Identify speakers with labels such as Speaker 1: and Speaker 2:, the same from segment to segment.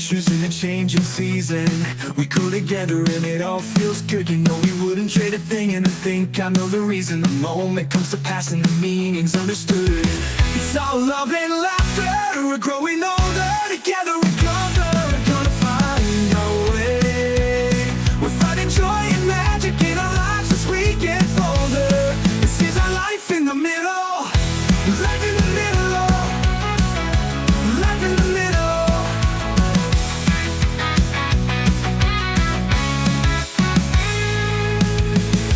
Speaker 1: pictures in a changing season. We go together and it all feels good. You know we wouldn't trade a thing, and I think I know the reason. The moment comes to pass and the meaning's understood. It's all love and laughter. We're growing older together. We're gonna find our way. We're finding joy and magic in our lives as we get older. This is our life in the middle. Life in the middle. Life in the middle.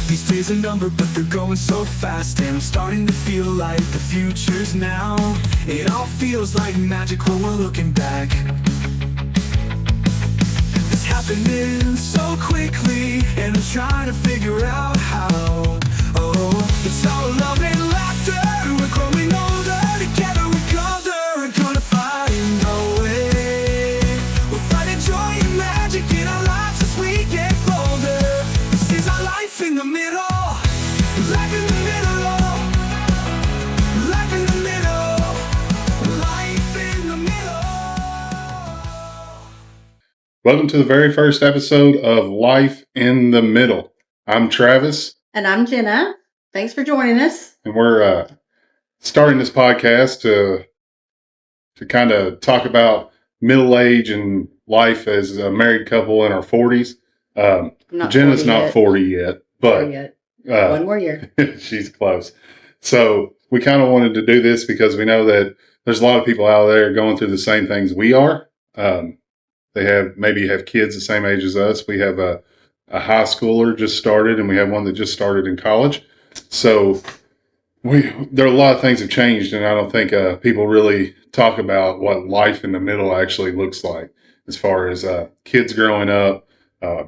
Speaker 1: These days are numbered, but they're going so fast, and I'm starting to feel like the future's now. It all feels like magic when we're looking back. It's happening so quickly, and I'm trying to figure out how. Oh, it's all love and laughter. We're growing older together. We're gonna find our way. We're finding joy and magic in our lives as we get older. This is our life in the middle. Life in the middle. Life in the middle. Life in the middle.
Speaker 2: Welcome to the very first episode of Life in the Middle. I'm Travis.
Speaker 3: And I'm Jenna. Thanks for joining us.
Speaker 2: And we're starting this podcast to kind of talk about middle age and life as a married couple in our 40s. Jenna's not 40 yet, but
Speaker 3: one more year.
Speaker 2: She's close. So we kind of wanted to do this because we know that there's a lot of people out there going through the same things we are. They maybe have kids the same age as us. We have a high schooler just started, and we have one that just started in college. So there are a lot of things have changed, and I don't think people really talk about what life in the middle actually looks like as far as kids growing up,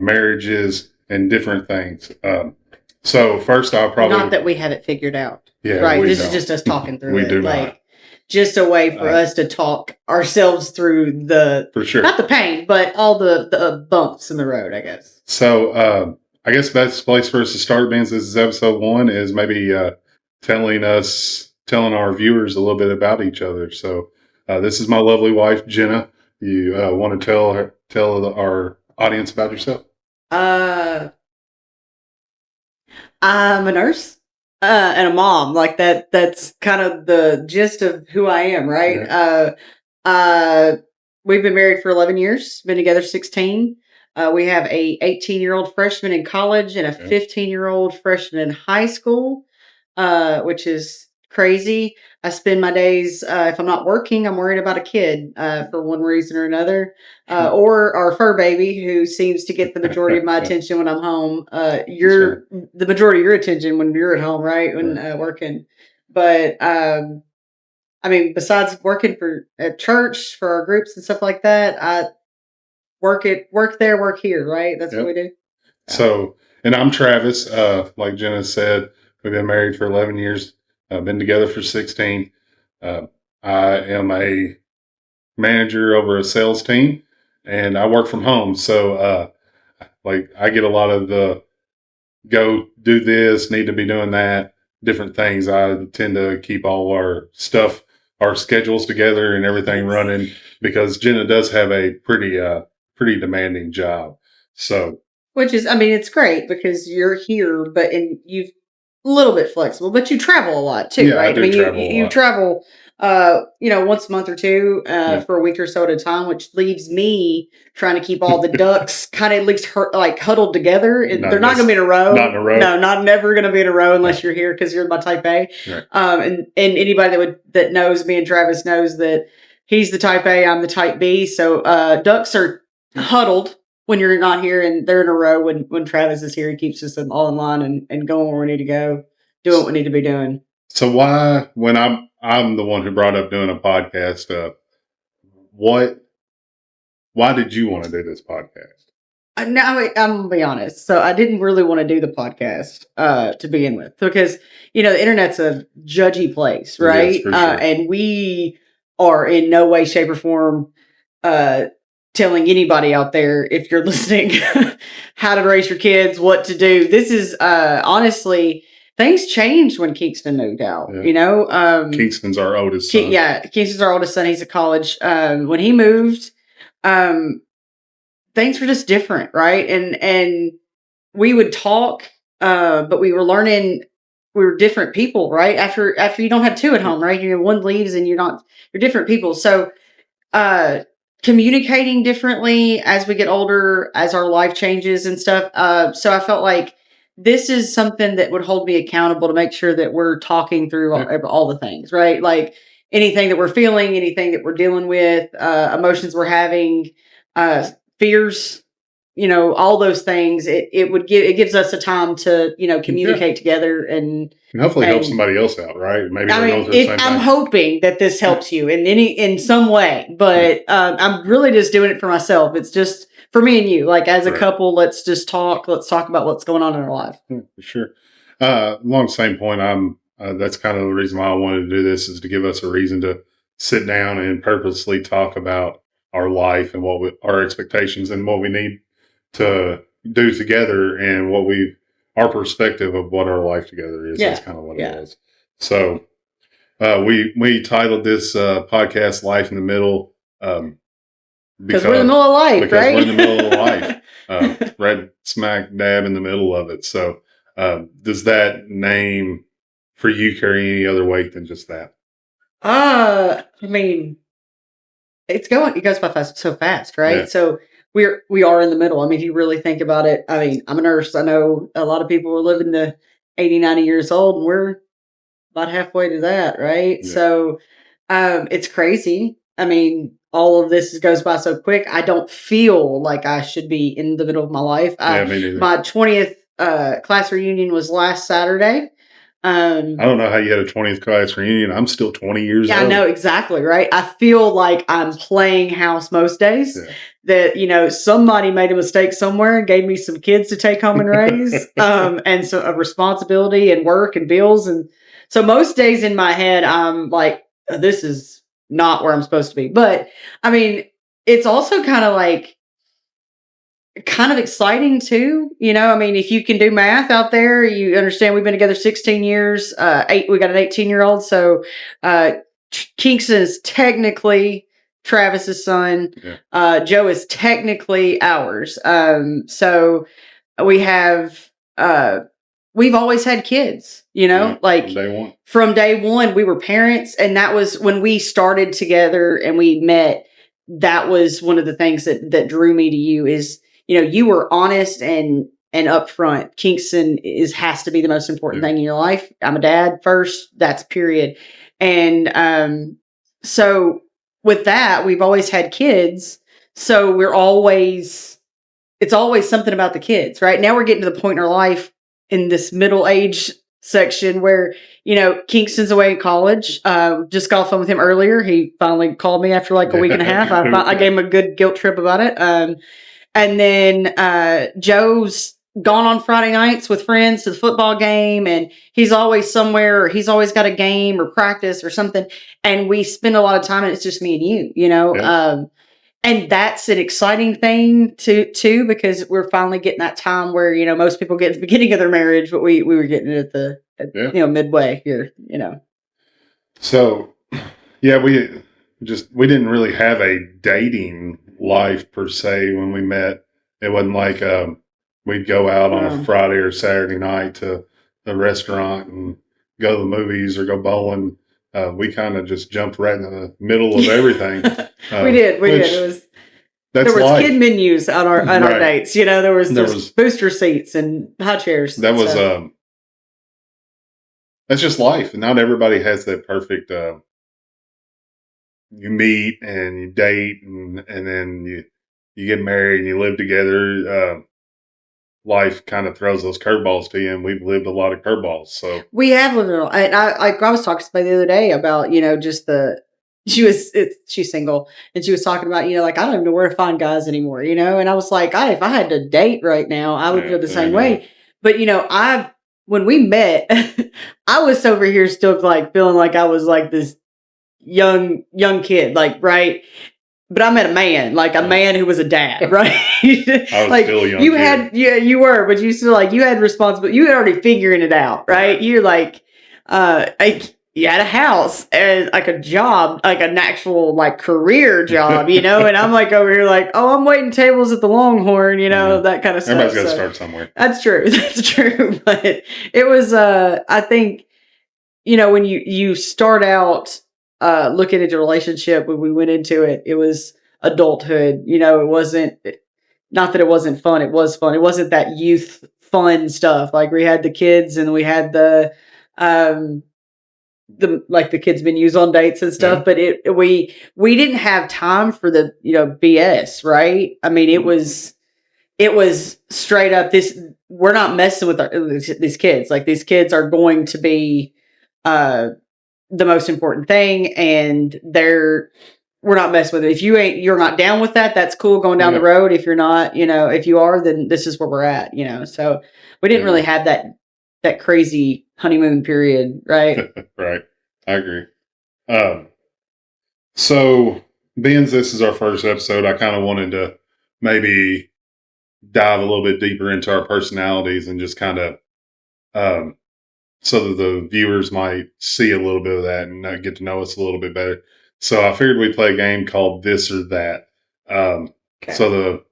Speaker 2: marriages, and different things. So first, I'll probably
Speaker 3: Not that we have it figured out.
Speaker 2: Yeah,
Speaker 3: right. This
Speaker 2: don't.
Speaker 3: is just us talking through
Speaker 2: We
Speaker 3: it.
Speaker 2: do
Speaker 3: like
Speaker 2: not.
Speaker 3: just a way for us to talk ourselves through
Speaker 2: For sure.
Speaker 3: not the pain, but all the bumps in the road, I guess.
Speaker 2: So I guess the best place for us to start, being this is episode 1, is maybe telling our viewers a little bit about each other. So this is my lovely wife, Jenna. You want to tell our audience about yourself?
Speaker 3: I'm a nurse and a mom. Like that's kind of the gist of who I am, right? Yeah. We've been married for 11 years, been together 16. We have a 18-year-old freshman in college and a 15-year-old freshman in high school, which is crazy. I spend my days, if I'm not working, I'm worried about a kid for one reason or another, or our fur baby, who seems to get the majority of my attention when I'm home. The majority of your attention when you're at home, right? When working. But I mean, besides working at church for our groups and stuff like that, I work there, work here, right? That's what we do.
Speaker 2: So, and I'm Travis. Like Jenna said, we've been married for 11 years. Been together for 16. I am a manager over a sales team, and I work from home. So, I get a lot of the go do this, need to be doing that, different things. I tend to keep all our stuff, our schedules together and everything running, because Jenna does have a pretty demanding job. So,
Speaker 3: which is, I mean, it's great because you're here, and you've a little bit flexible, but you travel a lot too, right? You travel, once a month or two for a week or so at a time, which leaves me trying to keep all the ducks kind of at least huddled together. They're not going to be in a row.
Speaker 2: Not in a row.
Speaker 3: No, never going to be in a row unless you're here because you're my type A.
Speaker 2: Right.
Speaker 3: And anybody that knows me and Travis knows that he's the type A, I'm the type B. So ducks are huddled when you're not here, and they're in a row when Travis is here. He keeps us all in line and going where we need to go, doing what we need to be doing.
Speaker 2: So why, when I'm the one who brought up doing a podcast, why did you want to do this podcast?
Speaker 3: I'm going to be honest. So I didn't really want to do the podcast to begin with, because, the internet's a judgy place, right?
Speaker 2: Yes, for sure.
Speaker 3: And we are in no way, shape, or form telling anybody out there, if you're listening, how to raise your kids, what to do. This is honestly, things changed when Kingston moved out.
Speaker 2: Yeah. Kingston's our oldest son.
Speaker 3: Kingston's our oldest son. He's at college. When he moved, things were just different, right? And we would talk, but we were learning we were different people, right? After you don't have two at home, right? One leaves and you're different people. So communicating differently as we get older, as our life changes and stuff. So I felt like this is something that would hold me accountable to make sure that we're talking through all the things, right? Like anything that we're feeling, anything that we're dealing with, emotions we're having, fears, all those things. It gives us a time to, communicate together and
Speaker 2: hopefully help somebody else out, right? Maybe
Speaker 3: I mean, I'm hoping that this helps you in some way, but I'm really just doing it for myself. It's just for me and you, like as a couple. Let's just talk. Let's talk about what's going on in our life.
Speaker 2: For sure. Along the same point, that's kind of the reason why I wanted to do this, is to give us a reason to sit down and purposely talk about our life and our expectations and what we need to do together, and our perspective of what our life together is. That's kind of what it is. So we titled this podcast "Life in the Middle,"
Speaker 3: because we're in the middle of life, right?
Speaker 2: We're in the middle of life, right smack dab in the middle of it. So, does that name for you carry any other weight than just that?
Speaker 3: I mean, it goes by so fast, right? Yeah. So we are in the middle. I mean, if you really think about it, I mean, I'm a nurse. I know a lot of people are living to 80, 90 years old, and we're about halfway to that, right? Yeah. So it's crazy. I mean, all of this goes by so quick. I don't feel like I should be in the middle of my life.
Speaker 2: Me neither.
Speaker 3: My 20th class reunion was last Saturday.
Speaker 2: I don't know how you had a 20th class reunion. I'm still 20 years old.
Speaker 3: Yeah, I know, exactly, right? I feel like I'm playing house most days. Yeah. That, somebody made a mistake somewhere and gave me some kids to take home and raise. And so a responsibility and work and bills. And so most days in my head, I'm like, this is not where I'm supposed to be. But I mean, it's also kind of exciting too. I mean, if you can do math out there, you understand we've been together 16 years, we got an 18-year-old. So, Kingston is technically Travis's son. Yeah. Joe is technically ours. So we have, we've always had kids, like from day one, we were parents. And that was when we started together and we met. That was one of the things that drew me to you is, you were honest and upfront. Kingston has to be the most important thing in your life. I'm a dad first. That's period. And so with that, we've always had kids. So it's always something about the kids, right? Now we're getting to the point in our life in this middle age section where, Kingston's away in college. Just got off the phone with him earlier. He finally called me after like a week and a half. I gave him a good guilt trip about it. And then Joe's gone on Friday nights with friends to the football game, and he's always somewhere, or he's always got a game or practice or something. And we spend a lot of time, and it's just me and you, Yeah. And that's an exciting thing too, because we're finally getting that time where, most people get at the beginning of their marriage, but we were getting it at midway here,
Speaker 2: So, yeah, we didn't really have a dating life per se when we met. It wasn't like we'd go out on a Friday or Saturday night to the restaurant and go to the movies or go bowling. We kind of just jumped right in the middle of everything.
Speaker 3: We did. There was
Speaker 2: life.
Speaker 3: Kid menus on our dates. There was booster seats and high chairs.
Speaker 2: That's just life. Not everybody has that perfect. You meet and you date and then you get married and you live together. Life kind of throws those curveballs to you, and we've lived a lot of curveballs. So
Speaker 3: we have lived. And I was talking to somebody the other day about just she's single, and she was talking about like I don't even know where to find guys anymore. And I was like, if I had to date right now, I would feel the same way. But when we met, I was over here still like feeling like I was like this young kid, like, right? But I met a man, like a man who was a dad, right?
Speaker 2: I was
Speaker 3: like
Speaker 2: still young.
Speaker 3: You were, but you still you had responsibility. You were already figuring it out, right? You're like, you had a house and like a job, like an actual like career job, you know. And I'm like over here, like, oh, I'm waiting tables at the Longhorn, you know, that kind of stuff.
Speaker 2: Everybody's got to
Speaker 3: So
Speaker 2: start somewhere.
Speaker 3: that's true. That's true. But it was, I think, you know, when you start out looking at a relationship, when we went into it, it was adulthood. You know, it wasn't, not that it wasn't fun. It was fun. It wasn't that youth fun stuff. Like we had the kids and we had um the like the kids been used on dates and stuff,
Speaker 2: Yeah.
Speaker 3: but we didn't have time for the, you know, BS, right? I mean, it was straight up this, we're not messing with these kids. Like these kids are going to be uh the most important thing, and we're not messing with it. If you're not down with that, that's cool going down the road. If you're not, you know, if you are, then this is where we're at, you know. So we didn't really have that crazy honeymoon period, right?
Speaker 2: Right. I agree. Um, so, being this is our first episode, I kind of wanted to maybe dive a little bit deeper into our personalities and just kind of um, so that the viewers might see a little bit of that and get to know us a little bit better. So I figured we'd play a game called This or That.
Speaker 3: Okay.
Speaker 2: So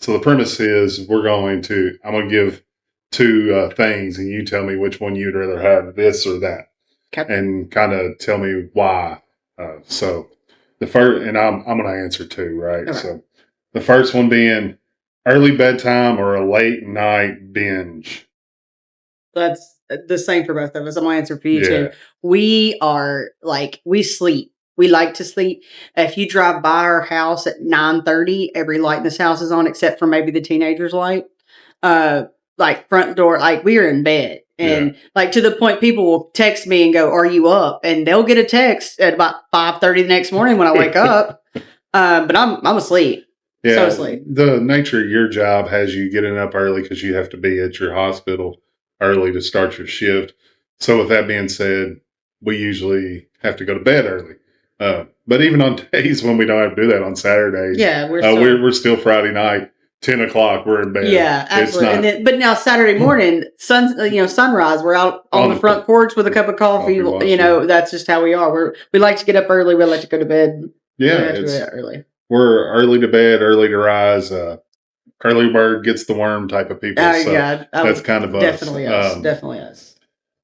Speaker 2: the premise is I'm going to give two things, and you tell me which one you'd rather have, this or that,
Speaker 3: Okay.
Speaker 2: and kind of tell me why. So the first, and I'm going to answer two, right?
Speaker 3: Okay.
Speaker 2: So the first one being early bedtime or a late night binge.
Speaker 3: That's the same for both of us. I'm gonna answer for you
Speaker 2: Yeah.
Speaker 3: too. We are like, we sleep. We like to sleep. If you drive by our house at 9:30, every light in this house is on except for maybe the teenagers' light. Uh, like front door, like we are in bed. And like to the point people will text me and go, "Are you up?" And they'll get a text at about 5:30 the next morning when I wake up. But I'm asleep.
Speaker 2: Yeah,
Speaker 3: So asleep.
Speaker 2: the nature of your job has you getting up early because you have to be at your hospital early to start your shift. So, with that being said, we usually have to go to bed early. But even on days when we don't have to do that, on Saturdays,
Speaker 3: Yeah,
Speaker 2: we're still Friday night, 10 o'clock. We're in bed.
Speaker 3: Yeah, absolutely.
Speaker 2: It's not,
Speaker 3: But now Saturday morning, sunrise, we're out on the front porch with a cup of coffee. You know, that's just how we are. We like to get up early. We like to go to bed.
Speaker 2: Yeah,
Speaker 3: Early.
Speaker 2: We're early to bed, early to rise. Early bird gets the worm type of people. So
Speaker 3: yeah,
Speaker 2: that's kind of us.
Speaker 3: Definitely us. Definitely us.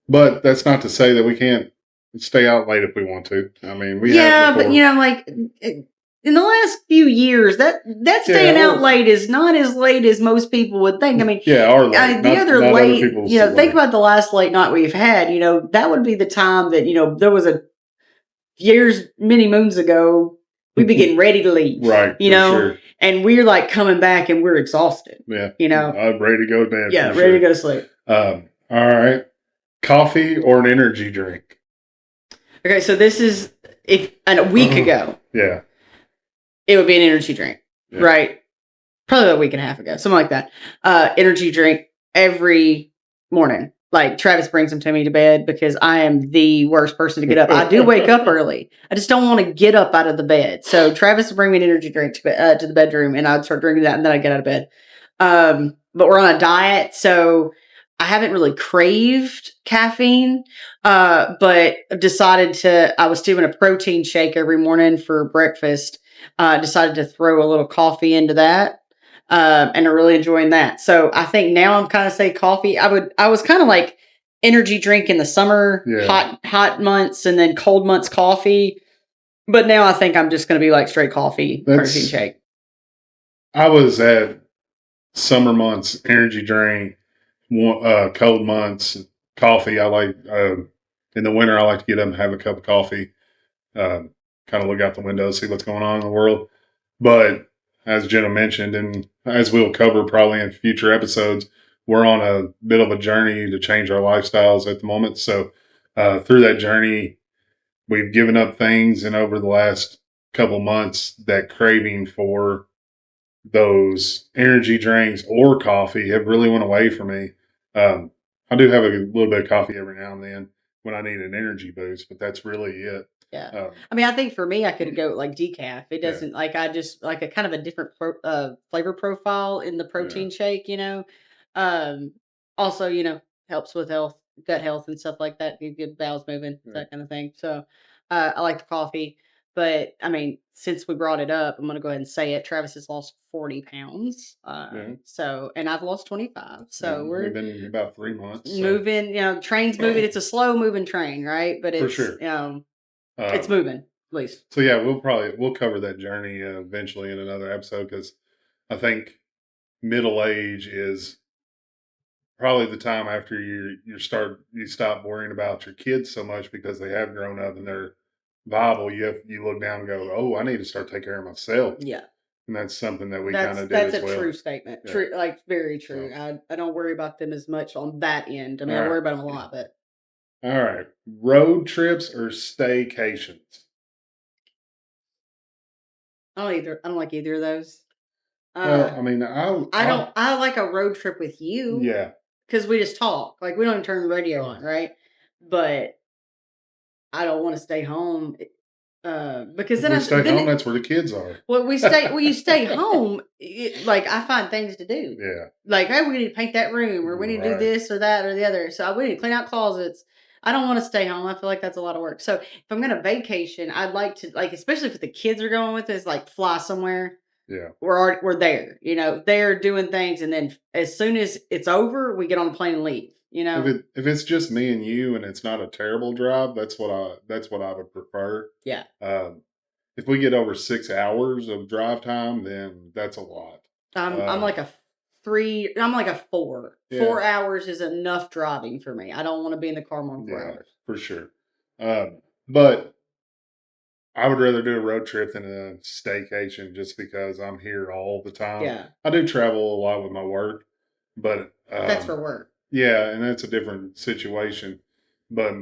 Speaker 2: But that's not to say that we can't stay out late if we want to. I mean,
Speaker 3: but you know, like in the last few years, that staying out late is not as late as most people would think. I mean,
Speaker 2: our late,
Speaker 3: the
Speaker 2: not,
Speaker 3: other
Speaker 2: not
Speaker 3: late,
Speaker 2: other people's
Speaker 3: you know, think
Speaker 2: late.
Speaker 3: about the last late night we've had. You know, that would be the time that, you know, there was a years, many moons ago, we'd be getting ready to leave.
Speaker 2: Right.
Speaker 3: You know,
Speaker 2: sure.
Speaker 3: and we're like coming back and we're exhausted.
Speaker 2: Yeah.
Speaker 3: You know,
Speaker 2: I'm ready to go to bed.
Speaker 3: Yeah, ready to go to sleep.
Speaker 2: All right. Coffee or an energy drink?
Speaker 3: Okay, so this is a week ago.
Speaker 2: Yeah.
Speaker 3: It would be an energy drink, right? Probably a week and a half ago, something like that. Energy drink every morning. Like Travis brings them to me to bed because I am the worst person to get up. I do wake up early. I just don't want to get up out of the bed. So Travis would bring me an energy drink to the bedroom, and I'd start drinking that, and then I'd get out of bed. But we're on a diet, so I haven't really craved caffeine. But I was doing a protein shake every morning for breakfast. Decided to throw a little coffee into that. And I'm really enjoying that. So I think now I'm kind of say coffee. I was kind of like energy drink in the summer, hot months, and then cold months coffee. But now I think I'm just going to be like straight coffee, protein shake.
Speaker 2: I was at summer months energy drink, cold months coffee. I like in the winter. I like to get up and have a cup of coffee. Kind of look out the window, see what's going on in the world. But as Jenna mentioned, and as we'll cover probably in future episodes, we're on a bit of a journey to change our lifestyles at the moment. So through that journey, we've given up things, and over the last couple months, that craving for those energy drinks or coffee have really went away for me. I do have a little bit of coffee every now and then when I need an energy boost, but that's really it.
Speaker 3: Yeah. I mean, I think for me, I could go like decaf. It doesn't like, I just like a kind of a different flavor profile in the protein shake, you know. Also, you know, helps with health. gut health and stuff like that. Get bowels moving,
Speaker 2: Yeah.
Speaker 3: that kind of thing. So I like the coffee. But I mean, since we brought it up, I'm gonna go ahead and say it. Travis has lost 40 pounds.
Speaker 2: Yeah.
Speaker 3: So and I've lost 25.
Speaker 2: Yeah.
Speaker 3: So
Speaker 2: We've
Speaker 3: we're
Speaker 2: been about 3 months. So
Speaker 3: moving, train's moving. It's a slow moving train, right? But
Speaker 2: for
Speaker 3: it's
Speaker 2: sure.
Speaker 3: it's moving, at least.
Speaker 2: So yeah, we'll cover that journey eventually in another episode because I think middle age is probably the time after you stop worrying about your kids so much because they have grown up and they're viable. You look down and go, oh, I need to start taking care of myself,
Speaker 3: Yeah.
Speaker 2: and that's something that we kind
Speaker 3: That's
Speaker 2: of do
Speaker 3: that's
Speaker 2: as
Speaker 3: a
Speaker 2: well.
Speaker 3: true statement.
Speaker 2: Yeah.
Speaker 3: True, like very true.
Speaker 2: So
Speaker 3: I don't worry about them as much on that end. I mean,
Speaker 2: all
Speaker 3: I worry
Speaker 2: right,
Speaker 3: about them a lot, but
Speaker 2: all right, road trips or staycations.
Speaker 3: I don't like either of those.
Speaker 2: Well,
Speaker 3: Uh,
Speaker 2: I mean,
Speaker 3: I don't. I like a road trip with you
Speaker 2: yeah.
Speaker 3: because we just talk. Like we don't even turn the radio on, right? But I don't want to stay home. Because
Speaker 2: If
Speaker 3: then
Speaker 2: we
Speaker 3: I
Speaker 2: stay
Speaker 3: then
Speaker 2: home, that's where the kids are.
Speaker 3: well we stay you stay home. Like I find things to do.
Speaker 2: Yeah.
Speaker 3: Like hey, we need to paint that room, or we need to do
Speaker 2: Right.
Speaker 3: this or that or the other. So we need to clean out closets. I don't want to stay home. I feel like that's a lot of work. So if I'm gonna vacation, I'd like to like, especially if the kids are going with us, like fly somewhere.
Speaker 2: Yeah.
Speaker 3: We're there. They're doing things, and then as soon as it's over, we get on the plane and leave.
Speaker 2: If it's just me and you and it's not a terrible drive, that's what I would prefer.
Speaker 3: Yeah.
Speaker 2: Um, if we get over 6 hours of drive time, then that's a lot.
Speaker 3: I'm like a 3. I'm like a 4.
Speaker 2: Yeah,
Speaker 3: 4 hours is enough driving for me. I don't want to be in the car more than 4
Speaker 2: yeah,
Speaker 3: hours.
Speaker 2: for sure. But I would rather do a road trip than a staycation just because I'm here all the time.
Speaker 3: Yeah,
Speaker 2: I do travel a lot with my work, but
Speaker 3: that's for work.
Speaker 2: yeah, and that's a different situation. But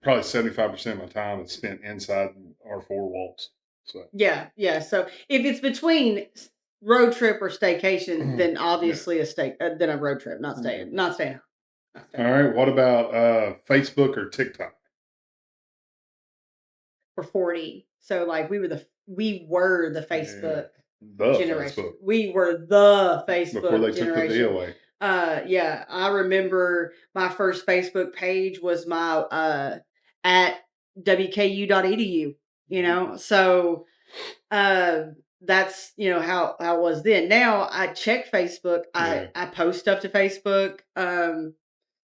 Speaker 2: probably 75% of my time is spent inside our four walls. So
Speaker 3: Yeah, yeah. So if it's between road trip or staycation, then
Speaker 2: yeah.
Speaker 3: obviously then a road trip, not
Speaker 2: Yeah.
Speaker 3: staying, not staying, not
Speaker 2: All
Speaker 3: staying.
Speaker 2: right. What about Facebook or TikTok?
Speaker 3: We're 40, so like we were the
Speaker 2: Yeah.
Speaker 3: Facebook
Speaker 2: The
Speaker 3: generation.
Speaker 2: Facebook
Speaker 3: We were the
Speaker 2: before
Speaker 3: Facebook
Speaker 2: they took the D
Speaker 3: generation.
Speaker 2: away.
Speaker 3: Yeah, I remember my first Facebook page was my at wku.edu, So uh that's how it was then. Now I check Facebook. I
Speaker 2: Yeah.
Speaker 3: I post stuff to Facebook,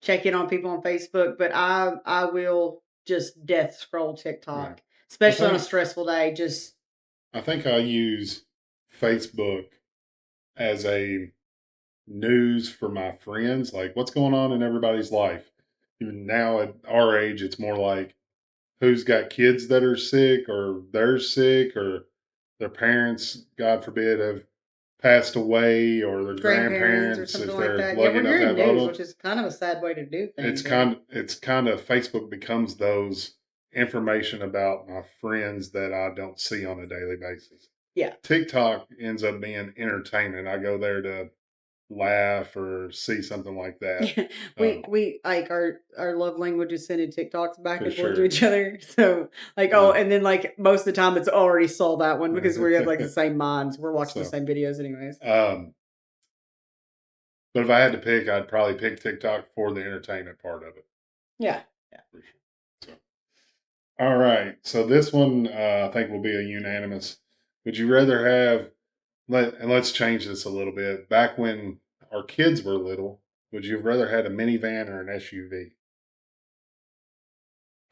Speaker 3: check in on people on Facebook, but I will just death scroll
Speaker 2: Yeah.
Speaker 3: TikTok,
Speaker 2: I
Speaker 3: especially on a
Speaker 2: think
Speaker 3: stressful day. Just
Speaker 2: I think I use Facebook as a news for my friends, like what's going on in everybody's life. Even now at our age, it's more like who's got kids that are sick or they're sick or their parents, God forbid, have passed away or their
Speaker 3: grandparents or
Speaker 2: grandparents
Speaker 3: something
Speaker 2: if
Speaker 3: like
Speaker 2: they're
Speaker 3: that. Yeah,
Speaker 2: lucky
Speaker 3: we're
Speaker 2: enough to
Speaker 3: hearing
Speaker 2: have
Speaker 3: news,
Speaker 2: older.
Speaker 3: which is kind of a sad way to do things, right?
Speaker 2: It's kind of Facebook becomes those information about my friends that I don't see on a daily basis.
Speaker 3: Yeah.
Speaker 2: TikTok ends up being entertainment. I go there to laugh or see something like that.
Speaker 3: Yeah, we like our love language is sending TikToks back
Speaker 2: For
Speaker 3: and forth to
Speaker 2: sure.
Speaker 3: each other. So like,
Speaker 2: Yeah.
Speaker 3: and then like most of the time it's already saw that one because we have like the same minds. We're watching the
Speaker 2: So,
Speaker 3: same videos anyways.
Speaker 2: but if I had to pick, I'd probably pick TikTok for the entertainment part of it.
Speaker 3: Yeah. Yeah.
Speaker 2: For sure. So, all right. So this one, I think will be a unanimous. Would you rather have and let's change this a little bit. Back when our kids were little, would you have rather had a minivan or an SUV?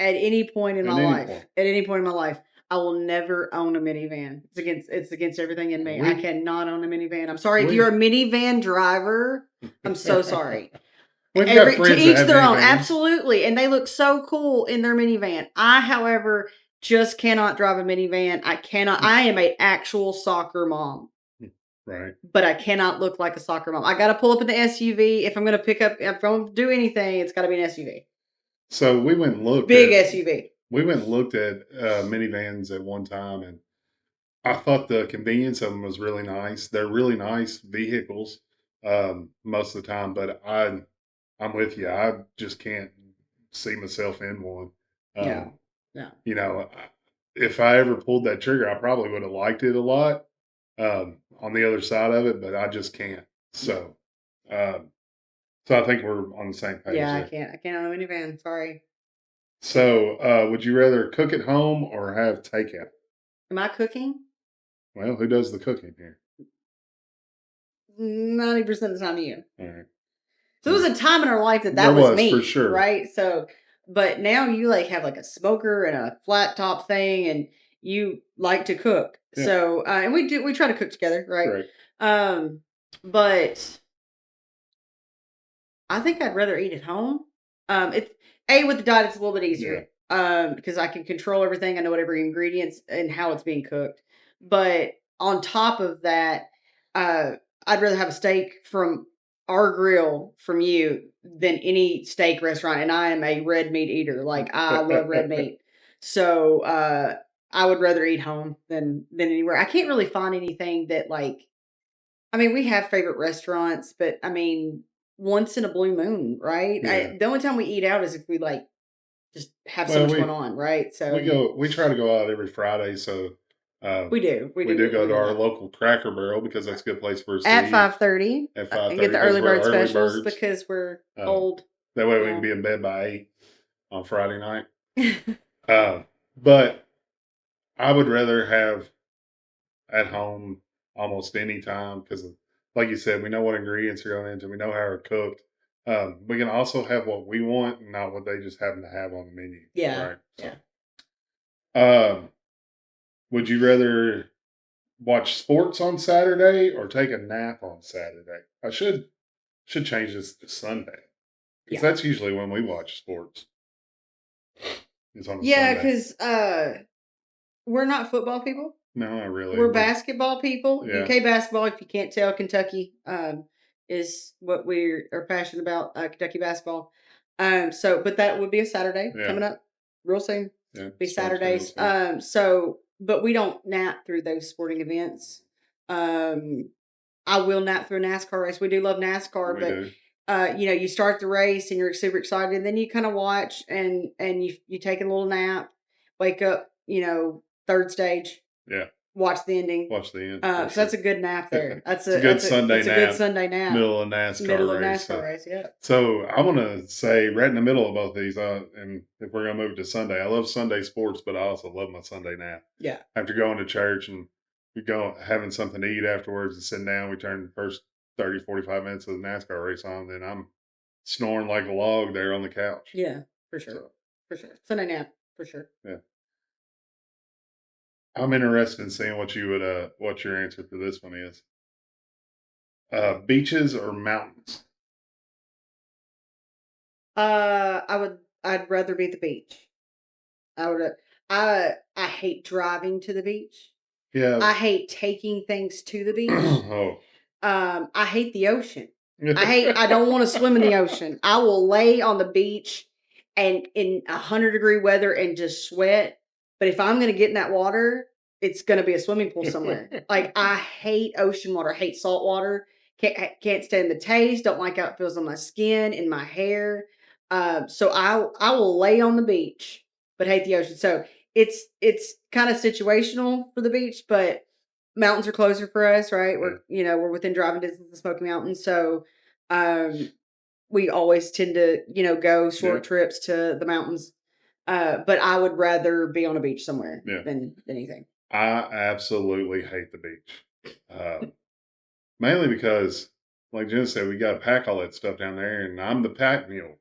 Speaker 3: At any point in my
Speaker 2: At any
Speaker 3: life,
Speaker 2: point.
Speaker 3: at any point in my life, I will never own a minivan. It's against everything in me. I
Speaker 2: We
Speaker 3: cannot own a minivan. I'm sorry if
Speaker 2: we
Speaker 3: you're a minivan driver. I'm so sorry.
Speaker 2: we've got
Speaker 3: To
Speaker 2: friends that
Speaker 3: each
Speaker 2: have
Speaker 3: their own,
Speaker 2: minivans.
Speaker 3: absolutely, and they look so cool in their minivan. I, however, just cannot drive a minivan. I cannot. I am a actual soccer mom,
Speaker 2: Right.
Speaker 3: but I cannot look like a soccer mom. I got to pull up in the SUV if I'm going to if I'm going to do anything. It's got to be an SUV,
Speaker 2: So we went and looked
Speaker 3: big
Speaker 2: at
Speaker 3: SUV.
Speaker 2: we went and looked at minivans at one time, and I thought the convenience of them was really nice. They're really nice vehicles most of the time, but I'm with you. I just can't see myself in one.
Speaker 3: Yeah,
Speaker 2: Um,
Speaker 3: yeah.
Speaker 2: if I ever pulled that trigger, I probably would have liked it a lot on the other side of it, but I just can't. So, um, So I think we're on the same page
Speaker 3: Yeah,
Speaker 2: there.
Speaker 3: I can't own a minivan. Sorry.
Speaker 2: So, would you rather cook at home or have takeout?
Speaker 3: Am I cooking?
Speaker 2: Well, who does the cooking here?
Speaker 3: 90% of the time, you.
Speaker 2: All right.
Speaker 3: So there was a time in our life that
Speaker 2: There
Speaker 3: that was
Speaker 2: was for
Speaker 3: me,
Speaker 2: sure.
Speaker 3: right? So, but now you like have like a smoker and a flat top thing, and you like to cook.
Speaker 2: Yeah.
Speaker 3: So, and we try to cook together, right?
Speaker 2: Right.
Speaker 3: But I think I'd rather eat at home. It's with the diet, it's a little bit easier. Because I can control everything. I know what every ingredients and how it's being cooked. But on top of that, uh, I'd rather have a steak from our grill from you than any steak restaurant. And I am a red meat eater. Like I love red meat. So I would rather eat home than anywhere. I can't really find anything that like I mean, we have favorite restaurants, but I mean, once in a blue moon, right?
Speaker 2: Yeah.
Speaker 3: The only time we eat out is if we like just have so
Speaker 2: Well,
Speaker 3: much going on, right? So
Speaker 2: we try to go out every Friday, so
Speaker 3: we do,
Speaker 2: we do go
Speaker 3: we
Speaker 2: to
Speaker 3: do
Speaker 2: our
Speaker 3: that
Speaker 2: local Cracker Barrel because that's a good place for us to
Speaker 3: at
Speaker 2: eat
Speaker 3: 5:30
Speaker 2: at
Speaker 3: and get
Speaker 2: 5:30
Speaker 3: the
Speaker 2: because
Speaker 3: early
Speaker 2: we're
Speaker 3: bird
Speaker 2: early
Speaker 3: specials
Speaker 2: birds.
Speaker 3: because we're
Speaker 2: Uh,
Speaker 3: old.
Speaker 2: that way we can be in bed by 8 on Friday night. But I would rather have at home almost any time because, like you said, we know what ingredients are going into. We know how they're cooked. We can also have what we want, and not what they just happen to have on the menu.
Speaker 3: Yeah,
Speaker 2: Right.
Speaker 3: yeah.
Speaker 2: Um, would you rather watch sports on Saturday or take a nap on Saturday? I should change this to Sunday because
Speaker 3: Yeah.
Speaker 2: that's usually when we watch sports. It's on a
Speaker 3: Yeah,
Speaker 2: Sunday.
Speaker 3: because we're not football people.
Speaker 2: No, not really.
Speaker 3: We're basketball people.
Speaker 2: Yeah.
Speaker 3: UK basketball, if you can't tell, Kentucky is what we are passionate about. Kentucky basketball. So, but that would be a Saturday
Speaker 2: Yeah.
Speaker 3: coming up real soon.
Speaker 2: Yeah.
Speaker 3: Be
Speaker 2: Starts real
Speaker 3: Saturdays.
Speaker 2: soon.
Speaker 3: So, but we don't nap through those sporting events. I will nap through a NASCAR race. We do love NASCAR,
Speaker 2: We
Speaker 3: but
Speaker 2: do.
Speaker 3: you start the race and you're super excited, and then you kind of watch and you take a little nap, wake up, third stage,
Speaker 2: Yeah.
Speaker 3: watch the ending.
Speaker 2: Watch the end.
Speaker 3: So that's a good nap there.
Speaker 2: It's a good Sunday
Speaker 3: it's a
Speaker 2: nap.
Speaker 3: good Sunday nap.
Speaker 2: Middle of NASCAR
Speaker 3: Middle of
Speaker 2: race.
Speaker 3: NASCAR race, yeah.
Speaker 2: So I want to say right in the middle of both these, and if we're gonna move to Sunday, I love Sunday sports, but I also love my Sunday nap.
Speaker 3: Yeah.
Speaker 2: After going to church and we go having something to eat afterwards and sitting down, we turn the first 30, 45 minutes of the NASCAR race on, then I'm snoring like a log there on the couch.
Speaker 3: Yeah, for sure.
Speaker 2: So,
Speaker 3: For sure. Sunday nap, for sure.
Speaker 2: yeah. I'm interested in seeing what you would what your answer for this one is. Beaches or mountains?
Speaker 3: I'd rather be at the beach. I would I hate driving to the beach.
Speaker 2: Yeah.
Speaker 3: I hate taking things to the beach.
Speaker 2: Oh.
Speaker 3: I hate the ocean. I don't want to swim in the ocean. I will lay on the beach and in 100-degree weather and just sweat. But if I'm gonna get in that water, it's gonna be a swimming pool somewhere. Like I hate ocean water, hate salt water. Can't stand the taste, don't like how it feels on my skin, in my hair. So I will lay on the beach, but hate the ocean. So it's kind of situational for the beach, but mountains are closer for us, right? We're within driving distance of the Smoky Mountains, so we always tend to go short trips to the mountains. But I would rather be on a beach somewhere than anything.
Speaker 2: I absolutely hate the beach, mainly because, like Jenna said, we got to pack all that stuff down there, and I'm the pack mule.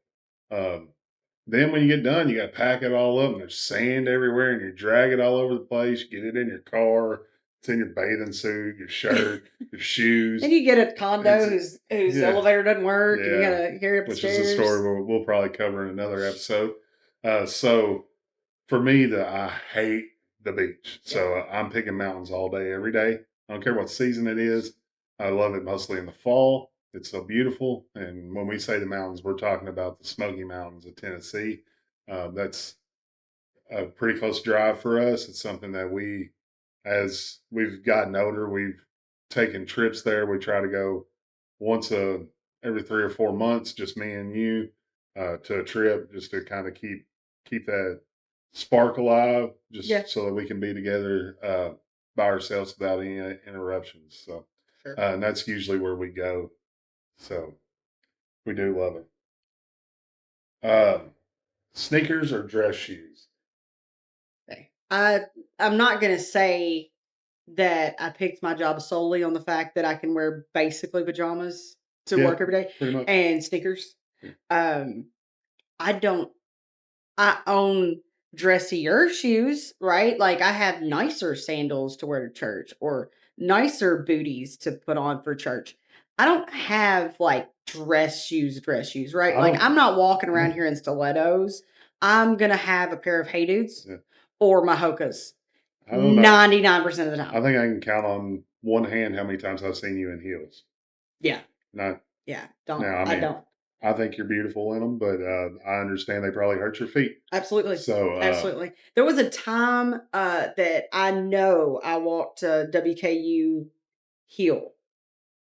Speaker 2: Then when you get done, you got to pack it all up, and there's sand everywhere, and you drag it all over the place. You get it in your car. It's in your bathing suit, your shirt, your shoes.
Speaker 3: And you get a condo whose elevator doesn't work, and you gotta carry up the stairs.
Speaker 2: Which is a story we'll probably cover in another episode. So for me, I hate the beach. So I'm picking mountains all day, every day. I don't care what season it is. I love it mostly in the fall. It's so beautiful. And when we say the mountains, we're talking about the Smoky Mountains of Tennessee. That's a pretty close drive for us. It's something that as we've gotten older, we've taken trips there. We try to go once every 3 or 4 months, just me and you, to a trip, just to kind of keep that spark alive, just so that we can be together by ourselves without any interruptions. So, and that's usually where we go. So, We do love it. Sneakers or dress shoes?
Speaker 3: Okay. I'm not gonna say that I picked my job solely on the fact that I can wear basically pajamas to
Speaker 2: Yeah,
Speaker 3: work every day
Speaker 2: pretty much.
Speaker 3: and sneakers.
Speaker 2: Yeah.
Speaker 3: Um, I don't. I own dressier shoes, right? Like I have nicer sandals to wear to church or nicer booties to put on for church. I don't have like dress shoes, right?
Speaker 2: I
Speaker 3: Like
Speaker 2: don't.
Speaker 3: I'm not walking around here in stilettos. I'm gonna have a pair of Hey Dudes
Speaker 2: Yeah,
Speaker 3: or my Hokas
Speaker 2: I don't know.
Speaker 3: 99% of the
Speaker 2: I
Speaker 3: time.
Speaker 2: think I can count on one hand how many times I've seen you in heels.
Speaker 3: Yeah.
Speaker 2: Not
Speaker 3: Yeah.
Speaker 2: now. I
Speaker 3: I
Speaker 2: mean,
Speaker 3: don't.
Speaker 2: I think you're beautiful in them, but I understand they probably hurt your feet.
Speaker 3: Absolutely.
Speaker 2: So
Speaker 3: Absolutely. There was a time that I know I walked WKU heel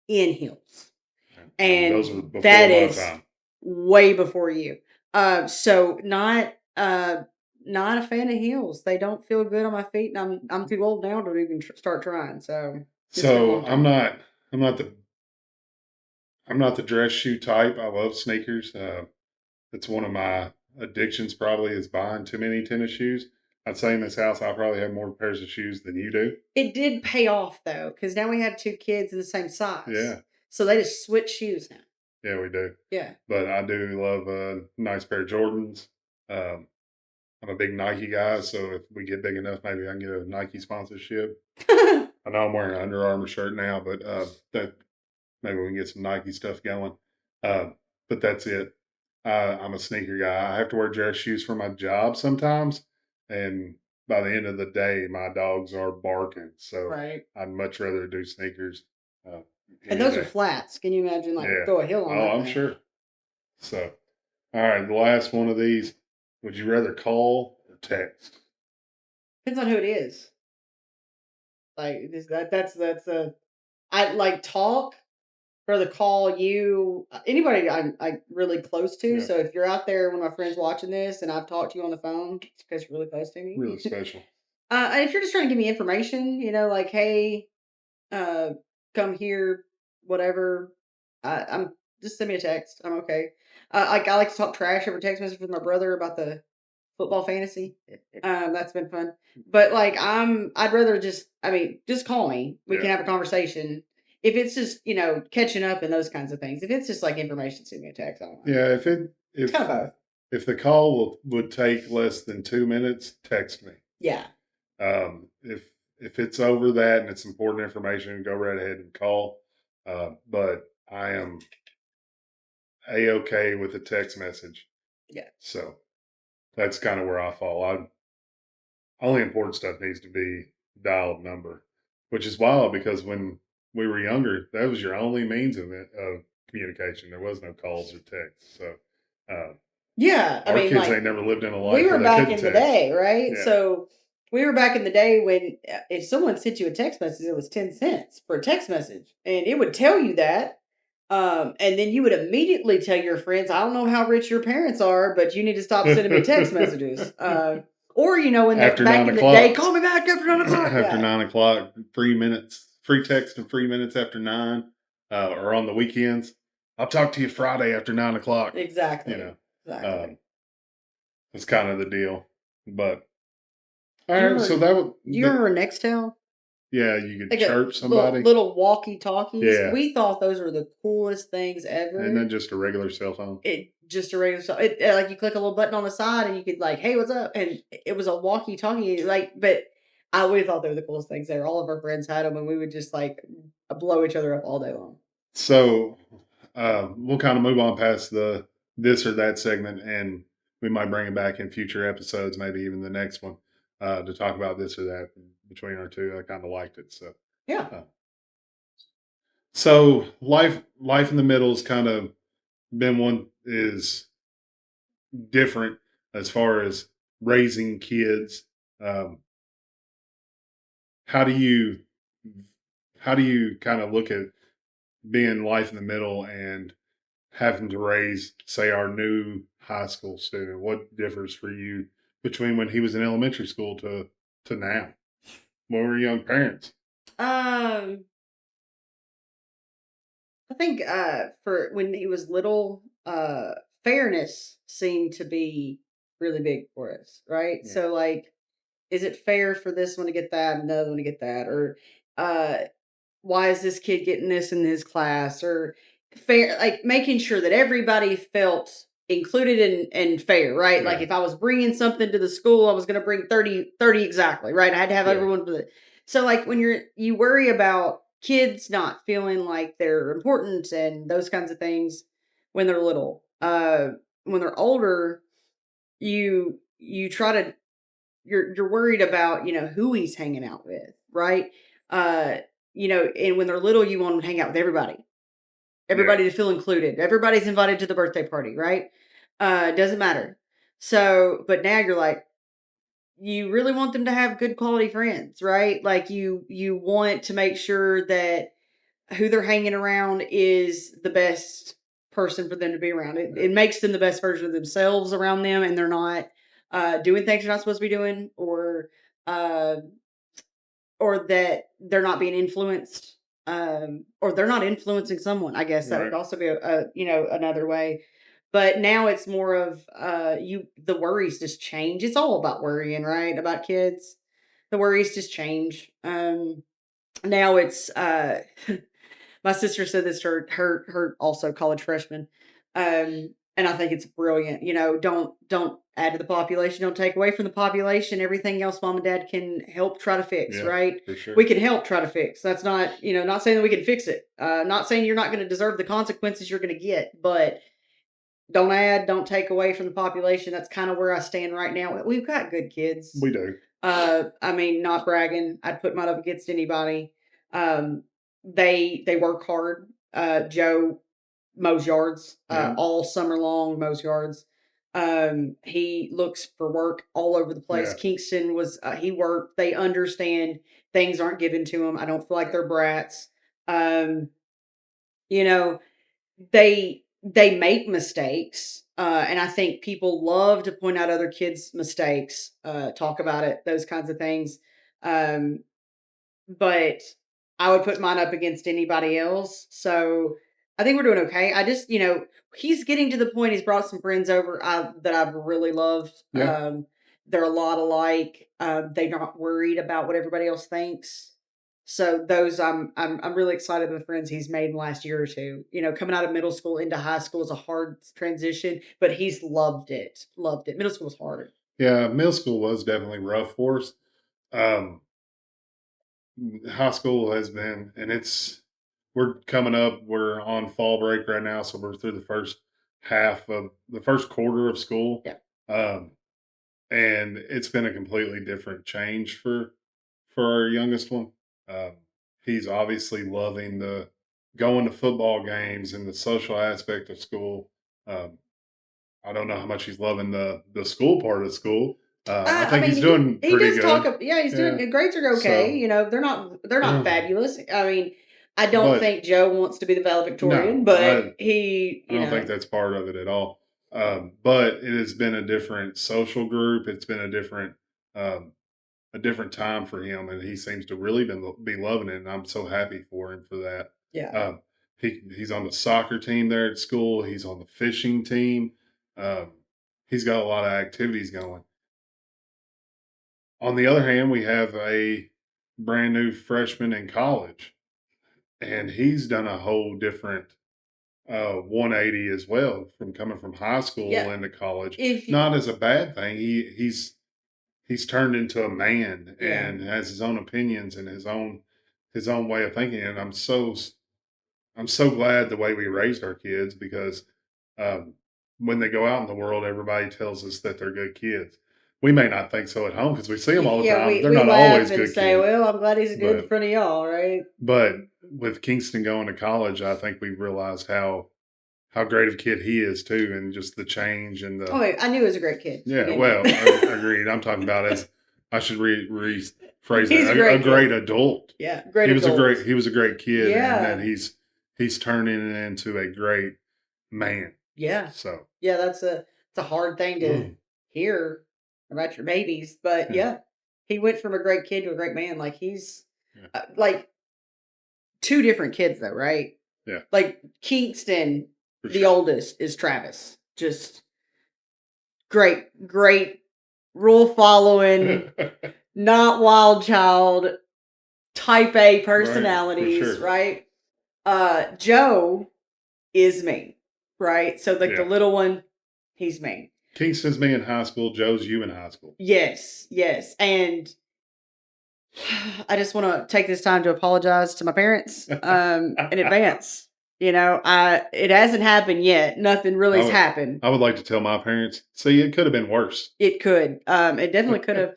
Speaker 3: in heels.
Speaker 2: and those were
Speaker 3: And
Speaker 2: before
Speaker 3: that
Speaker 2: my
Speaker 3: is
Speaker 2: time.
Speaker 3: way before you. So not a fan of heels. They don't feel good on my feet, and I'm too old now to even start trying. So it's been a
Speaker 2: So
Speaker 3: long time.
Speaker 2: I'm not the I'm not the dress shoe type. I love sneakers. It's one of my addictions. Probably is buying too many tennis shoes. I'd say in this house I probably have more pairs of shoes than you do.
Speaker 3: It did pay off though, because now we have two kids in the same size,
Speaker 2: Yeah,
Speaker 3: so they just switch shoes now.
Speaker 2: yeah, we do.
Speaker 3: Yeah.
Speaker 2: But I do love a nice pair of Jordans. Um, I'm a big Nike guy, so if we get big enough, maybe I can get a Nike sponsorship. I know I'm wearing an Under Armour shirt now, but that maybe we can get some Nike stuff going. Uh, but that's it. I'm a sneaker guy. I have to wear dress shoes for my job sometimes, and by the end of the day, my dogs are barking. So
Speaker 3: Right.
Speaker 2: I'd much rather do sneakers uh,
Speaker 3: And
Speaker 2: any
Speaker 3: those are
Speaker 2: day.
Speaker 3: flats. Can you imagine like
Speaker 2: Yeah.
Speaker 3: go a hill on
Speaker 2: Oh,
Speaker 3: that
Speaker 2: I'm
Speaker 3: thing?
Speaker 2: sure. So, all right, the last one of these. Would you rather call or text?
Speaker 3: Depends on who it is. Like is that's a I like talk for the call you anybody I'm really close to.
Speaker 2: Yeah,
Speaker 3: So if you're out there, one of my friends watching this, and I've talked to you on the phone, it's because you're really close to me.
Speaker 2: really special.
Speaker 3: And if you're just trying to give me information, like hey, uh, come here, whatever. I'm just send me a text. I'm okay. Like I like to talk trash over text message with my brother about the football fantasy. That's been fun. But like I'd rather just call me. We
Speaker 2: Yeah,
Speaker 3: can have a conversation. If it's just, catching up and those kinds of things. If it's just like information, send me a text. I don't mind.
Speaker 2: yeah.
Speaker 3: It's kind of
Speaker 2: If
Speaker 3: both.
Speaker 2: if the call would take less than 2 minutes, text me.
Speaker 3: Yeah.
Speaker 2: If it's over that and it's important information, go right ahead and call. But I am a okay with a text message.
Speaker 3: Yeah.
Speaker 2: So that's kind of where I fall. Only important stuff needs to be dialed number, which is wild because when we were younger, that was your only means of communication. There was no calls or texts. So uh,
Speaker 3: Yeah. I
Speaker 2: our
Speaker 3: mean,
Speaker 2: kids
Speaker 3: like
Speaker 2: ain't never lived in a
Speaker 3: we
Speaker 2: life
Speaker 3: were
Speaker 2: where they
Speaker 3: back
Speaker 2: couldn't
Speaker 3: in the
Speaker 2: text.
Speaker 3: day, right?
Speaker 2: Yeah.
Speaker 3: So we were back in the day when if someone sent you a text message, it was 10 cents for a text message. And it would tell you that. And then you would immediately tell your friends, I don't know how rich your parents are, but you need to stop sending me text messages. Or, in the
Speaker 2: After
Speaker 3: back
Speaker 2: nine
Speaker 3: in the day,
Speaker 2: o'clock,
Speaker 3: call me back after 9 o'clock.
Speaker 2: after
Speaker 3: Yeah.
Speaker 2: 9 o'clock, 3 minutes, free text and 3 minutes after nine, or on the weekends. I'll talk to you Friday after 9 o'clock. You
Speaker 3: Exactly.
Speaker 2: know,
Speaker 3: Exactly.
Speaker 2: that's kind of the deal. But all
Speaker 3: Do you
Speaker 2: right, so
Speaker 3: remember do you remember Nextel?
Speaker 2: yeah, you could
Speaker 3: Like a
Speaker 2: chirp somebody.
Speaker 3: little walkie talkies.
Speaker 2: Yeah,
Speaker 3: We thought those were the coolest things
Speaker 2: and
Speaker 3: ever.
Speaker 2: then just a regular cell phone.
Speaker 3: It just a regular like you click a little button on the side and you could like, hey, what's up? And it was a walkie talkie, but we thought they were the coolest things there. All of our friends had them, and we would just like blow each other up all day long.
Speaker 2: So we'll kind of move on past the this or that segment, and we might bring it back in future episodes, maybe even the next one, to talk about this or that between our two. I kind of liked it. So,
Speaker 3: Yeah.
Speaker 2: uh, so life in the middle has kind of been one is different as far as raising kids. Um, how do you kind of look at being life in the middle and having to raise, say, our new high school student? What differs for you between when he was in elementary school to now? When we were young parents.
Speaker 3: Um, I think for when he was little, fairness seemed to be really big for us, right?
Speaker 2: Yeah.
Speaker 3: So like, is it fair for this one to get that and the other one to get that, or uh, why is this kid getting this in his class, or fair, like making sure that everybody felt included and fair, right? Like
Speaker 2: Yeah.
Speaker 3: if I was bringing something to the school, I was going to bring 30 exactly, right? I had to have
Speaker 2: Yeah.
Speaker 3: everyone for it. So like when you worry about kids not feeling like they're important and those kinds of things when they're little, when they're older, you try to you're worried about, who he's hanging out with, right? Uh, and when they're little, you want them to hang out with everybody.
Speaker 2: Yeah.
Speaker 3: Everybody to feel included. Everybody's invited to the birthday party, right? Doesn't matter. So, but now you're like, you really want them to have good quality friends, right? Like you want to make sure that who they're hanging around is the best person for them to be around. It makes them the best version of themselves around them, and they're not doing things they're not supposed to be doing, uh, or that they're not being influenced, or they're not influencing someone. I guess that would
Speaker 2: Right.
Speaker 3: also be another way. But now it's more of the worries just change. It's all about worrying, right? About kids, the worries just change. Now it's my sister said this to her also college freshman. And I think it's brilliant. Don't add to the population, don't take away from the population. Everything else mom and dad can help try to fix,
Speaker 2: Yeah.
Speaker 3: right?
Speaker 2: For sure.
Speaker 3: We can help try to fix. That's not, not saying that we can fix it. Not saying you're not going to deserve the consequences you're going to get, but don't add, don't take away from the population. That's kind of where I stand right now. We've got good kids.
Speaker 2: We do.
Speaker 3: I mean, not bragging. I'd put mine up against anybody. Um, they work hard. Joe mows yards
Speaker 2: Yeah.
Speaker 3: all summer long. Mows yards. He looks for work all over the place.
Speaker 2: Yeah.
Speaker 3: Kingston was he worked. They understand things aren't given to them. I don't feel like they're brats. Um, you know, they make mistakes, and I think people love to point out other kids' mistakes, talk about it, those kinds of things. Um, but I would put mine up against anybody else. So I think we're doing okay. I just, he's getting to the point. He's brought some friends over that I've really loved.
Speaker 2: Yeah.
Speaker 3: They're a lot alike. They're not worried about what everybody else thinks. So those I'm really excited with the friends he's made in the last year or two. Coming out of middle school into high school is a hard transition, but he's loved it. Loved it. Middle school was hard.
Speaker 2: Yeah. Middle school was definitely rough for us. Um, High school has been, and we're coming up. We're on fall break right now, so we're through the first quarter of school.
Speaker 3: Yeah.
Speaker 2: Um, and it's been a completely different change for our youngest one. Um, he's obviously loving the going to football games and the social aspect of school. Um, I don't know how much he's loving the school part of school. I
Speaker 3: I
Speaker 2: think
Speaker 3: mean,
Speaker 2: he's doing
Speaker 3: he
Speaker 2: pretty
Speaker 3: does talk.
Speaker 2: good.
Speaker 3: Yeah, he's
Speaker 2: Yeah.
Speaker 3: doing. Grades are okay.
Speaker 2: So,
Speaker 3: They're not fabulous. I mean, I don't
Speaker 2: but
Speaker 3: think Joe wants to be the valedictorian,
Speaker 2: no,
Speaker 3: but he,
Speaker 2: I don't think that's part of it at all. But it has been a different social group. It's been um, a different time for him, and he seems to really be loving it. And I'm so happy for him for that.
Speaker 3: yeah,
Speaker 2: Um, he's on the soccer team there at school. He's on the fishing team. Um, he's got a lot of activities going. On the other hand, we have a brand new freshman in college, and he's done a whole different 180 as well from coming from high school
Speaker 3: yeah.
Speaker 2: into college.
Speaker 3: If
Speaker 2: Not as a bad thing. He's turned into a man
Speaker 3: yeah,
Speaker 2: and has his own opinions and his own way of thinking. And I'm so glad the way we raised our kids because um, when they go out in the world, everybody tells us that they're good kids. We may not think so at home because we see them all the
Speaker 3: yeah,
Speaker 2: time. They're
Speaker 3: we
Speaker 2: not
Speaker 3: laugh
Speaker 2: always
Speaker 3: and
Speaker 2: good
Speaker 3: say,
Speaker 2: kids,
Speaker 3: "Well, I'm glad he's good in
Speaker 2: but
Speaker 3: front of y'all," right?
Speaker 2: but with Kingston going to college, I think we realized how great of a kid he is too, and just the change and
Speaker 3: Oh,
Speaker 2: the
Speaker 3: wait, I knew he was a great kid.
Speaker 2: yeah.
Speaker 3: Beginning.
Speaker 2: Well, agreed. I'm talking about as I should rephrase
Speaker 3: He's
Speaker 2: that.
Speaker 3: a
Speaker 2: A
Speaker 3: great
Speaker 2: great
Speaker 3: kid.
Speaker 2: adult.
Speaker 3: Yeah, great
Speaker 2: He was a
Speaker 3: adult.
Speaker 2: great kid, and
Speaker 3: Yeah,
Speaker 2: that he's turning into a great man.
Speaker 3: yeah,
Speaker 2: So
Speaker 3: yeah. It's a hard thing to hear about your babies, but
Speaker 2: yeah,
Speaker 3: yeah, he went from a great kid to a great man. Like he's
Speaker 2: yeah,
Speaker 3: like two different kids though, right?
Speaker 2: yeah,
Speaker 3: Like Kingston,
Speaker 2: For
Speaker 3: The
Speaker 2: sure.
Speaker 3: oldest is Travis. Just great rule following, not wild child, type A
Speaker 2: Right, for
Speaker 3: personalities,
Speaker 2: sure.
Speaker 3: right? Joe is me, right? So like the
Speaker 2: Yeah.
Speaker 3: little one, he's me.
Speaker 2: Kingston's me in high school. Joe's you in high school.
Speaker 3: Yes. And I just want to take this time to apologize to my parents in advance. You know, it hasn't happened yet. Nothing
Speaker 2: I
Speaker 3: really's
Speaker 2: would,
Speaker 3: happened.
Speaker 2: I would like to tell my parents, see, it could have been worse.
Speaker 3: It could. It definitely could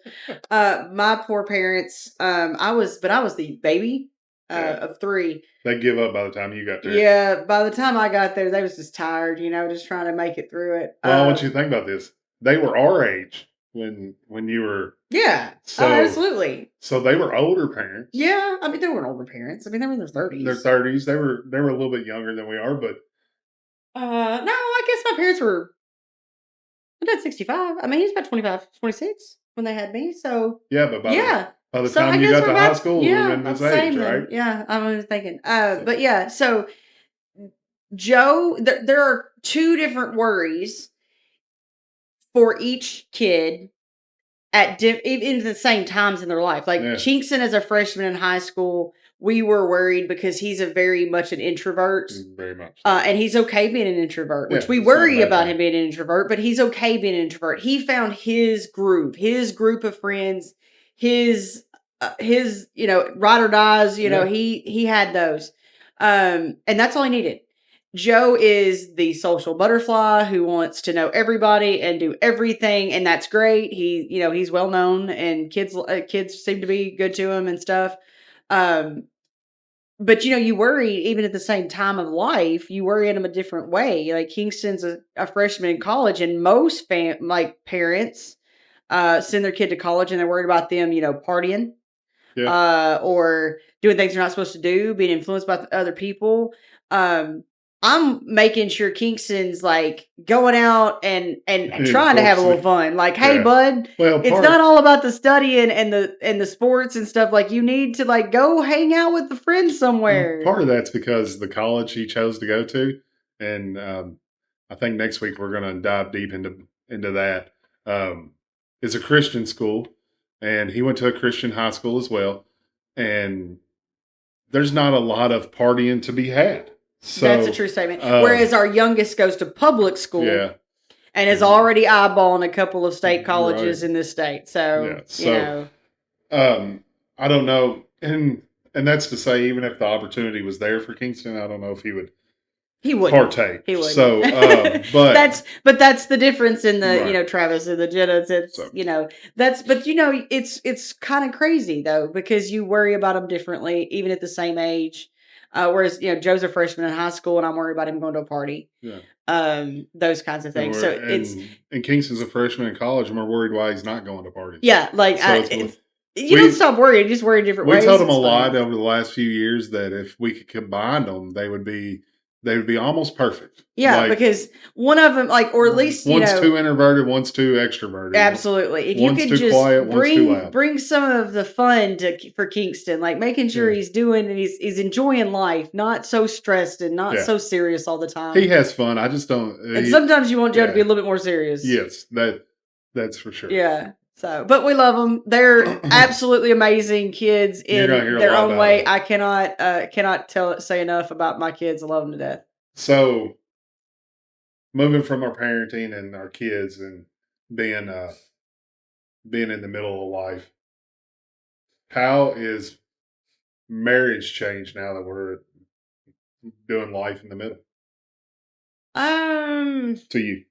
Speaker 3: have. My poor parents. I was the baby
Speaker 2: Yeah.
Speaker 3: of three.
Speaker 2: They give up by the time you got there.
Speaker 3: Yeah, by the time I got there, they was just tired, just trying to make it through it.
Speaker 2: Well, I want you to think about this. They were our age when you were
Speaker 3: Yeah.
Speaker 2: so
Speaker 3: Absolutely.
Speaker 2: so they were older parents.
Speaker 3: Yeah, I mean they weren't older parents. I mean they were in their 30s.
Speaker 2: Their 30s. They were a little bit younger than we are, but
Speaker 3: No, I guess my parents were. My dad's 65. I mean he's about 25, 26 when they had me. So
Speaker 2: yeah, but
Speaker 3: yeah.
Speaker 2: by the
Speaker 3: So I
Speaker 2: time you
Speaker 3: guess
Speaker 2: got
Speaker 3: we're
Speaker 2: to high
Speaker 3: about
Speaker 2: school, we would have been
Speaker 3: about
Speaker 2: this
Speaker 3: the same
Speaker 2: age,
Speaker 3: then.
Speaker 2: right?
Speaker 3: Yeah, I was thinking.
Speaker 2: So,
Speaker 3: But yeah, so Joe, there are two different worries for each kid at even the same times in their life. Like
Speaker 2: yeah,
Speaker 3: Chinkson as a freshman in high school, we were worried because he's a very much an introvert.
Speaker 2: very much. So.
Speaker 3: And he's okay being an introvert, which
Speaker 2: Yeah,
Speaker 3: we
Speaker 2: it's not a
Speaker 3: worry
Speaker 2: bad
Speaker 3: about
Speaker 2: thing.
Speaker 3: him being an introvert, but he's okay being an introvert. He found his group of friends, his ride or dies.
Speaker 2: Yeah.
Speaker 3: He had those, and that's all he needed. Joe is the social butterfly who wants to know everybody and do everything, and that's great. He's well known, and kids seem to be good to him and stuff. Um, but you worry even at the same time of life, you worry in them a different way. Like Kingston's a freshman in college, and most parents send their kid to college, and they're worried about them, partying,
Speaker 2: Yeah.
Speaker 3: or doing things they're not supposed to do, being influenced by other people. Um, I'm making sure Kingston's like going out and trying to have a little fun. Like, hey,
Speaker 2: Yeah.
Speaker 3: bud,
Speaker 2: Well,
Speaker 3: it's not all about the studying and the sports and stuff. Like, you need to like go hang out with the friends somewhere.
Speaker 2: part of that's because the college he chose to go to, and I think next week we're going to dive deep into that. It's a Christian school, and he went to a Christian high school as well, and there's not a lot of partying to be had. So
Speaker 3: That's a true statement. Whereas our youngest goes to public school,
Speaker 2: yeah,
Speaker 3: and is already eyeballing a couple of state colleges
Speaker 2: right.
Speaker 3: in this state. So
Speaker 2: Yeah. So I don't know, and that's to say, even if the opportunity was there for Kingston, I don't know if he would
Speaker 3: he would
Speaker 2: partake.
Speaker 3: He would.
Speaker 2: So, but
Speaker 3: that's the difference in the
Speaker 2: Right.
Speaker 3: Travis and the Jenna. It's
Speaker 2: So-
Speaker 3: it's kind of crazy though because you worry about them differently even at the same age. Whereas Joe's a freshman in high school and I'm worried about him going to a party.
Speaker 2: yeah,
Speaker 3: Those kinds of things. So it's
Speaker 2: and Kingston's a freshman in college, and we're worried why he's not going to parties.
Speaker 3: yeah, like
Speaker 2: So
Speaker 3: you don't stop worrying. You just worry in different
Speaker 2: We
Speaker 3: ways.
Speaker 2: told him a
Speaker 3: It's
Speaker 2: lot
Speaker 3: fine.
Speaker 2: over the last few years that if we could combine them, they would be almost perfect.
Speaker 3: Yeah,
Speaker 2: Like,
Speaker 3: because one of them, or at least
Speaker 2: one's too introverted, one's too extroverted.
Speaker 3: absolutely. If
Speaker 2: One's
Speaker 3: you
Speaker 2: too
Speaker 3: could just
Speaker 2: quiet, one's too loud.
Speaker 3: bring some of the fun for Kingston, like making sure
Speaker 2: Yeah.
Speaker 3: he's doing and he's enjoying life, not so stressed and not
Speaker 2: Yeah.
Speaker 3: so serious all the time.
Speaker 2: He has fun. I just don't.
Speaker 3: And sometimes you want Joe to be a little bit more serious.
Speaker 2: Yes, that's for sure.
Speaker 3: Yeah. So, but we love them. They're absolutely amazing kids
Speaker 2: You're
Speaker 3: in
Speaker 2: gonna hear a
Speaker 3: their
Speaker 2: lot
Speaker 3: own
Speaker 2: about
Speaker 3: way.
Speaker 2: them.
Speaker 3: I cannot say enough about my kids. I love them to death.
Speaker 2: So, moving from our parenting and our kids and being in the middle of life, how is marriage changed now that we're doing life in the middle? To you,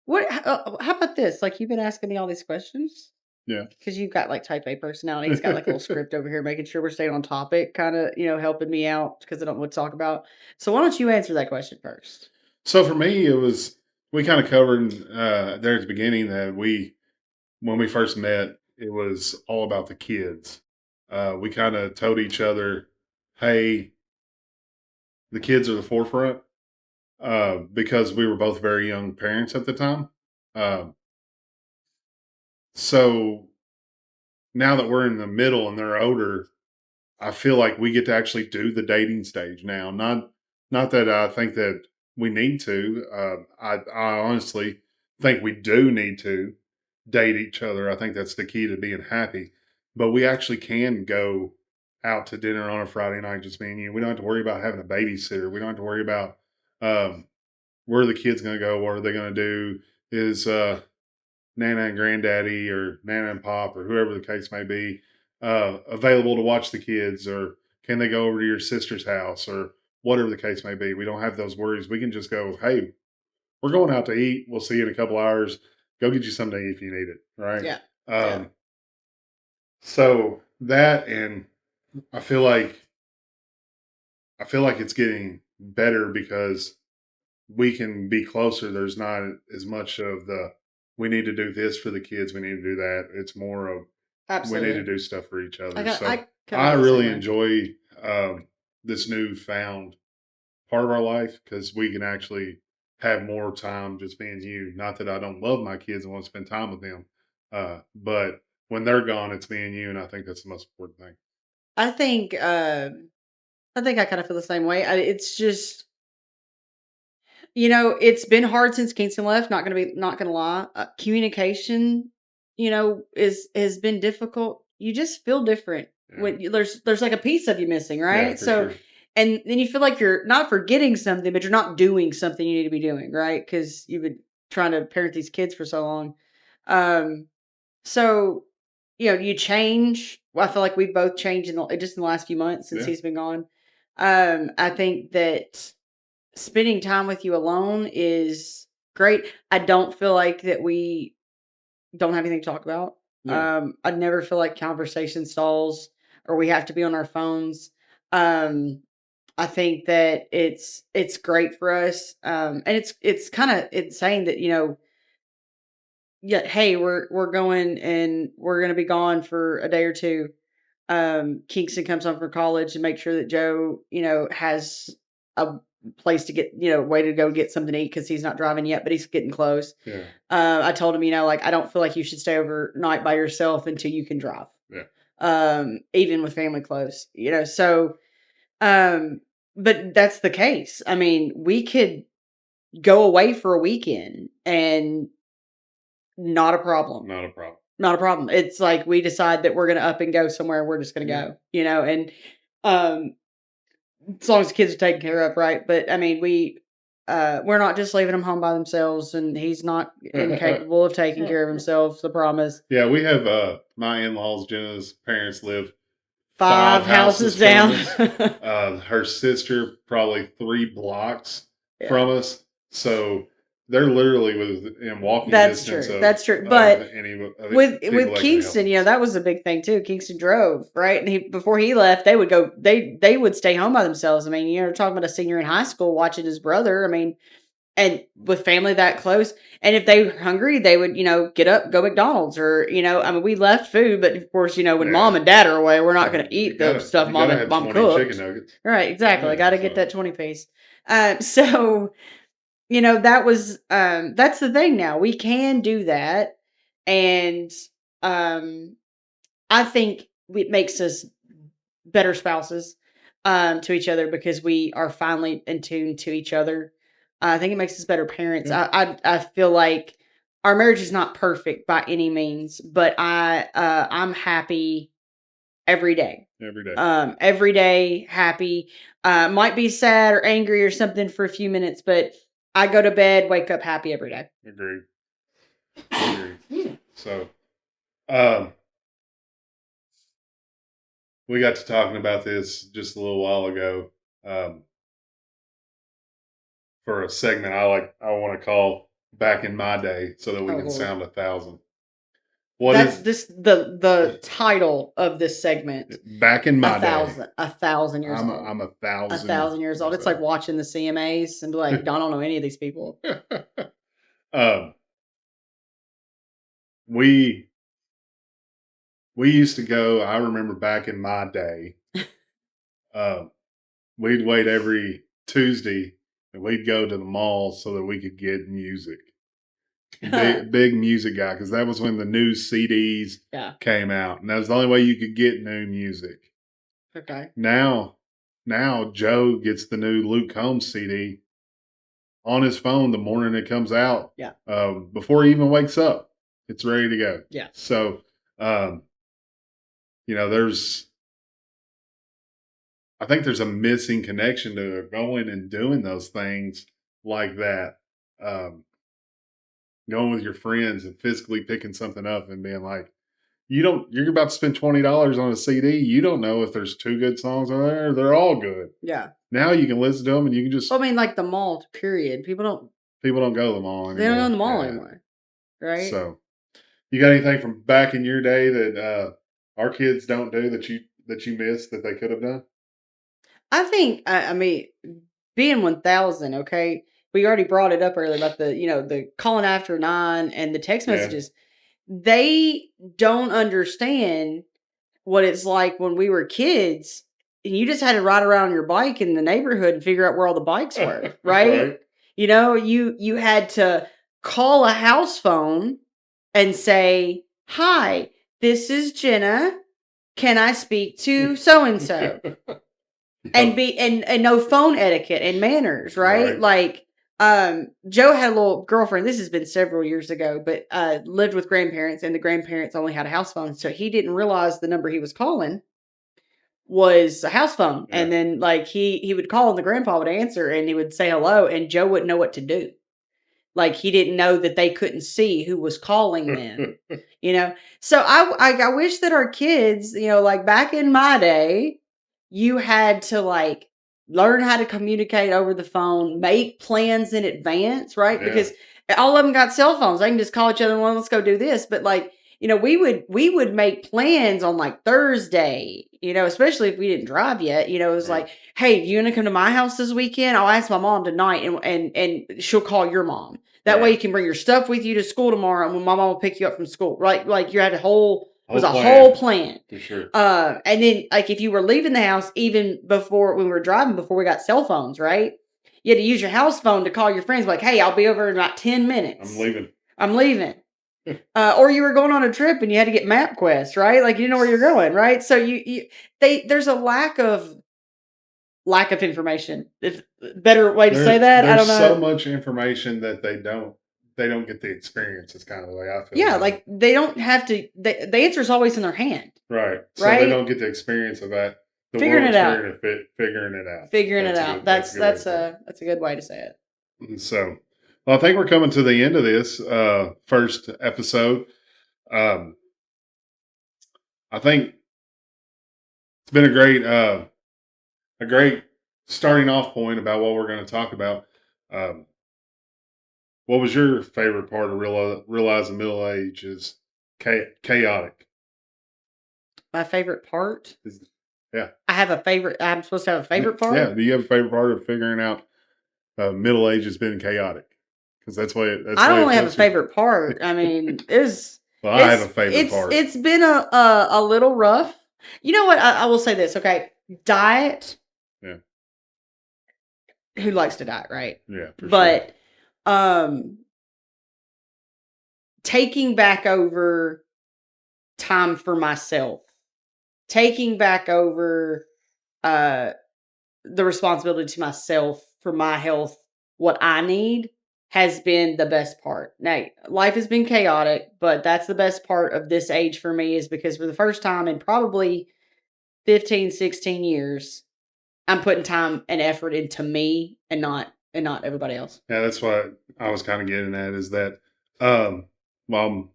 Speaker 3: What? How about this? Like you've been asking me all these questions.
Speaker 2: yeah.
Speaker 3: Because you've got like type A personality. He's got like a little script over here, making sure we're staying on topic, kind of helping me out because I don't know what to talk about. So why don't you answer that question first?
Speaker 2: So for me, it was we kind of covered there at the beginning that when we first met, it was all about the kids. We kind of told each other, "Hey, the kids are the forefront," because we were both very young parents at the time. Um, so now that we're in the middle and they're older, I feel like we get to actually do the dating stage now. Not that I think that we need to. I honestly think we do need to date each other. I think that's the key to being happy. But we actually can go out to dinner on a Friday night, just me and you. We don't have to worry about having a babysitter. We don't have to worry about um, where the kid's going to go. What are they going to do? Is Nana and Granddaddy or Nana and Pop or whoever the case may be available to watch the kids, or can they go over to your sister's house, or whatever the case may be? We don't have those worries. We can just go, hey, we're going out to eat. We'll see you in a couple hours. Go get you something to eat if you need it. Right.
Speaker 3: Yeah.
Speaker 2: Um, So that, and I feel like it's getting better because we can be closer. There's not as much of the we need to do this for the kids. We need to do that. It's more of we need to
Speaker 3: Absolutely.
Speaker 2: do stuff for each other.
Speaker 3: I
Speaker 2: So
Speaker 3: kind
Speaker 2: I
Speaker 3: of feel the same
Speaker 2: really
Speaker 3: way.
Speaker 2: enjoy this newfound part of our life because we can actually have more time just being you. Not that I don't love my kids and want to spend time with them, but when they're gone, it's me and you, and I think that's the most important thing.
Speaker 3: I think I kind of feel the same way. It's just, it's been hard since Kingston left. Not gonna lie. Communication, is has been difficult. You just feel different
Speaker 2: Yeah,
Speaker 3: when there's like a piece of you missing,
Speaker 2: yeah,
Speaker 3: right?
Speaker 2: for
Speaker 3: So,
Speaker 2: sure.
Speaker 3: and then you feel like you're not forgetting something, but you're not doing something you need to be doing, right? Because you've been trying to parent these kids for so long. Um, so you change. Well, I feel like we've both changed just in the last few months since
Speaker 2: Yeah,
Speaker 3: he's been gone. I think that spending time with you alone is great. I don't feel like that we don't have anything to talk about.
Speaker 2: yeah,
Speaker 3: I never feel like conversation stalls or we have to be on our phones. Um, I think that it's great for us. And it's kind of insane that yeah, hey, we're going and we're gonna be gone for a day or two. Kingston comes home from college and make sure that Joe, has a place to get, way to go get something to eat because he's not driving yet, but he's getting close.
Speaker 2: yeah,
Speaker 3: I told him, like, I don't feel like you should stay overnight by yourself until you can drive.
Speaker 2: yeah,
Speaker 3: Even with family close, so, um, but that's the case. I mean, we could go away for a weekend and not a problem.
Speaker 2: not a problem.
Speaker 3: Not a problem. It's like we decide that we're gonna up and go somewhere, we're just gonna
Speaker 2: Yeah,
Speaker 3: go, and, um, as long as the kids are taken care of, right? But, I mean, we're not just leaving him home by themselves, and he's not incapable of taking care of himself, I promise.
Speaker 2: yeah. We have my in-laws, Jenna's parents live
Speaker 3: 5
Speaker 2: 5
Speaker 3: houses
Speaker 2: houses from
Speaker 3: down.
Speaker 2: us. Her sister probably 3 blocks
Speaker 3: Yeah.
Speaker 2: from us, so they're literally within walking
Speaker 3: That's
Speaker 2: distance
Speaker 3: true,
Speaker 2: of
Speaker 3: that's true, but
Speaker 2: any of people
Speaker 3: with
Speaker 2: that can help
Speaker 3: Kingston,
Speaker 2: us.
Speaker 3: that was a big thing too. Kingston drove, right? And before he left, they would go they would stay home by themselves. I mean, you're talking about a senior in high school watching his brother. I mean, and with family that close, and if they were hungry, they would, get up, go McDonald's, or, I mean, we left food, but of course, when mom
Speaker 2: Yeah,
Speaker 3: and dad are away, we're not gonna
Speaker 2: you
Speaker 3: eat the
Speaker 2: gotta
Speaker 3: stuff
Speaker 2: you gotta have
Speaker 3: mom
Speaker 2: 20 chicken
Speaker 3: cooked.
Speaker 2: nuggets.
Speaker 3: Right, exactly. I
Speaker 2: Yeah,
Speaker 3: gotta get
Speaker 2: so
Speaker 3: that 20 piece. So, that's the thing now. We can do that. And um I think it makes us better spouses to each other because we are finally in tune to each other. I think it makes us better parents.
Speaker 2: yeah,
Speaker 3: I feel like our marriage is not perfect by any means, but I'm happy every day.
Speaker 2: every day.
Speaker 3: Every day happy. Might be sad or angry or something for a few minutes, but I go to bed, wake up happy every day.
Speaker 2: Agreed. Agreed. So, um, we got to talking about this just a little while ago. Um, for a segment I want to call "Back in My Day" so that we
Speaker 3: Oh
Speaker 2: can
Speaker 3: Lord.
Speaker 2: sound 1,000. What
Speaker 3: That's
Speaker 2: is
Speaker 3: this the title of this segment.
Speaker 2: back in my day?
Speaker 3: A thousand years old.
Speaker 2: I'm a
Speaker 3: A
Speaker 2: thousand
Speaker 3: thousand years old.
Speaker 2: years
Speaker 3: It's like
Speaker 2: old.
Speaker 3: watching the CMAs and be like, I don't know any of these people.
Speaker 2: um, we we used to go. I remember back in my day, um, we'd wait every Tuesday and we'd go to the mall so that we could get music. Big music guy because that was when the new CDs
Speaker 3: Yeah.
Speaker 2: came out, and that was the only way you could get new music.
Speaker 3: Okay.
Speaker 2: Now Joe gets the new Luke Combs CD, on his phone the morning it comes out.
Speaker 3: Yeah.
Speaker 2: Before he even wakes up, it's ready to go.
Speaker 3: Yeah.
Speaker 2: So, there's, I think there's a missing connection to going and doing those things like that. Going with your friends and physically picking something up and being like, you're about to spend $20 on a CD. You don't know if there's 2 good songs on there. They're all good.
Speaker 3: Yeah.
Speaker 2: Now you can listen to them and you can just.
Speaker 3: I mean, like the mall, period. People don't
Speaker 2: go to the mall anymore.
Speaker 3: They don't go to the mall anymore. Right?
Speaker 2: So, you got anything from back in your day that our kids don't do that you miss that they could have done?
Speaker 3: I think, I mean, being 1000, okay? We already brought it up earlier about the calling after 9 and the text
Speaker 2: Yeah.
Speaker 3: messages. They don't understand what it's like when we were kids and you just had to ride around on your bike in the neighborhood and figure out where all the bikes were, right?
Speaker 2: Right.
Speaker 3: You had to call a house phone and say, "Hi, this is Jenna. Can I speak to so and so?" And no phone etiquette and manners, right?
Speaker 2: Right.
Speaker 3: Like, Joe had a little girlfriend. This has been several years ago, but lived with grandparents, and the grandparents only had a house phone, so he didn't realize the number he was calling was a house phone.
Speaker 2: Yeah.
Speaker 3: And then, like, he would call, and the grandpa would answer, and he would say hello, and Joe wouldn't know what to do. Like, he didn't know that they couldn't see who was calling them. So I wish that our kids, like back in my day, you had to like learn how to communicate over the phone, make plans in advance, right?
Speaker 2: Yeah.
Speaker 3: Because all of them got cell phones. They can just call each other, well, let's go do this. But like, we would make plans on like Thursday, especially if we didn't drive yet. It was
Speaker 2: Right.
Speaker 3: like, hey, do you want to come to my house this weekend? I'll ask my mom tonight, and she'll call your mom. That way
Speaker 2: Right.
Speaker 3: you can bring your stuff with you to school tomorrow, and when my mom will pick you up from school, right? Like you had a whole plan.
Speaker 2: For sure.
Speaker 3: And then like if you were leaving the house, even before when we were driving, before we got cell phones, right? You had to use your house phone to call your friends, like, "Hey, I'll be over in about 10 minutes. I'm leaving." Or you were going on a trip and you had to get MapQuest, right? Like you know where you're going, right? So there's a lack of information. If better way to say that, I don't know.
Speaker 2: There's so much information that they don't get the experience. Is kind of the way I feel.
Speaker 3: Yeah, like they don't have to. The answer is always in their hand.
Speaker 2: Right. So
Speaker 3: Right?
Speaker 2: they don't get the experience of that.
Speaker 3: Figuring it out.
Speaker 2: Figuring it out.
Speaker 3: Figuring it out. That's a good way to say it.
Speaker 2: So, well, I think we're coming to the end of this first episode. I think it's been a great starting off point about what we're going to talk about. What was your favorite part of realizing middle age is chaotic?
Speaker 3: My favorite part?
Speaker 2: Yeah.
Speaker 3: I have a favorite. I'm supposed to have a favorite part?
Speaker 2: Yeah. Do you have a favorite part of figuring out middle age has been chaotic? Because that's what
Speaker 3: I don't only have a favorite part. I mean,
Speaker 2: I have a favorite part.
Speaker 3: It's been a little rough. You know what? I will say this. Okay, diet.
Speaker 2: Yeah.
Speaker 3: Who likes to diet, right?
Speaker 2: Yeah.
Speaker 3: But taking back over time for myself, taking back over the responsibility to myself for my health, what I need, has been the best part. Now, life has been chaotic, but that's the best part of this age for me, is because for the first time in probably 15, 16 years, I'm putting time and effort into me and not everybody else.
Speaker 2: Yeah, that's what I was kind of getting at, is that while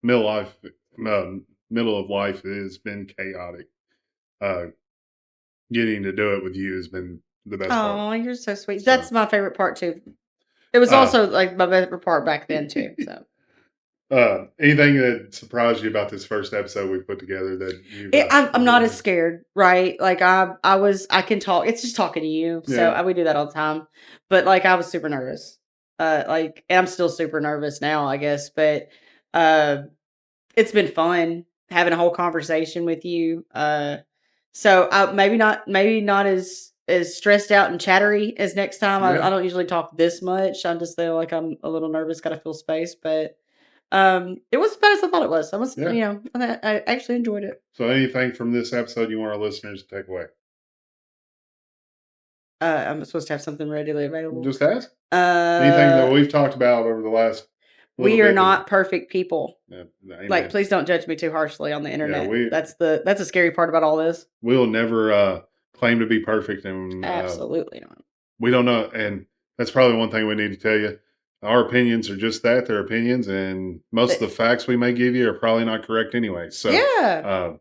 Speaker 2: middle of life has been chaotic, getting to do it with you has been the best part.
Speaker 3: Oh, you're so sweet. That's my favorite part too. It was also like my favorite part back then too. So,
Speaker 2: anything that surprised you about this first episode we put together that you?
Speaker 3: I'm not as scared, right? Like I can talk. It's just talking to you. So we do that all the time. But like I was super nervous. And I'm still super nervous now, I guess. But it's been fun having a whole conversation with you. So maybe not as stressed out and chattery as next time. I don't usually talk this much. I just feel like I'm a little nervous, gotta feel space, but it was as bad as I thought it was. I actually enjoyed it.
Speaker 2: So anything from this episode you want our listeners to take away?
Speaker 3: I'm supposed to have something readily available.
Speaker 2: Just ask. Anything that
Speaker 3: Uh,
Speaker 2: we've talked about over the last little
Speaker 3: we are
Speaker 2: bit that-
Speaker 3: not perfect people.
Speaker 2: Yeah,
Speaker 3: Like,
Speaker 2: amen.
Speaker 3: please don't judge me too harshly on the internet.
Speaker 2: we-
Speaker 3: that's a scary part about all this.
Speaker 2: We'll never claim to be perfect, and
Speaker 3: Absolutely not.
Speaker 2: we don't know. And that's probably one thing we need to tell you. Our opinions are just that. They're opinions, and most of the facts we may give you are probably not correct anyway. So
Speaker 3: yeah,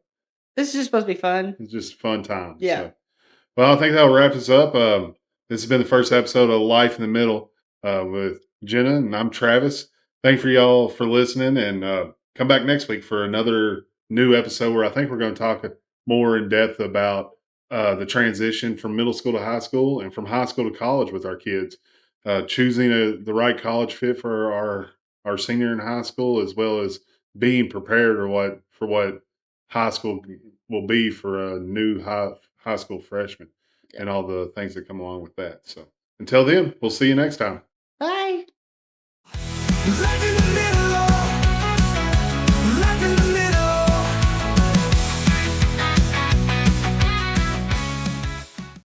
Speaker 3: this is just supposed to be fun.
Speaker 2: it's just fun time.
Speaker 3: Yeah.
Speaker 2: So. Well, I think that'll wrap us up. This has been the first episode of Life in the Middle with Jenna, and I'm Travis. Thank you for y'all for listening, and come back next week for another new episode where I think we're going to talk more in depth about the transition from middle school to high school and from high school to college with our kids, choosing the right college fit for our senior in high school, as well as being prepared for what high school will be for a new high school freshman and all the things that come along with that. So until then, we'll see you next time.
Speaker 3: Bye.
Speaker 1: Life in the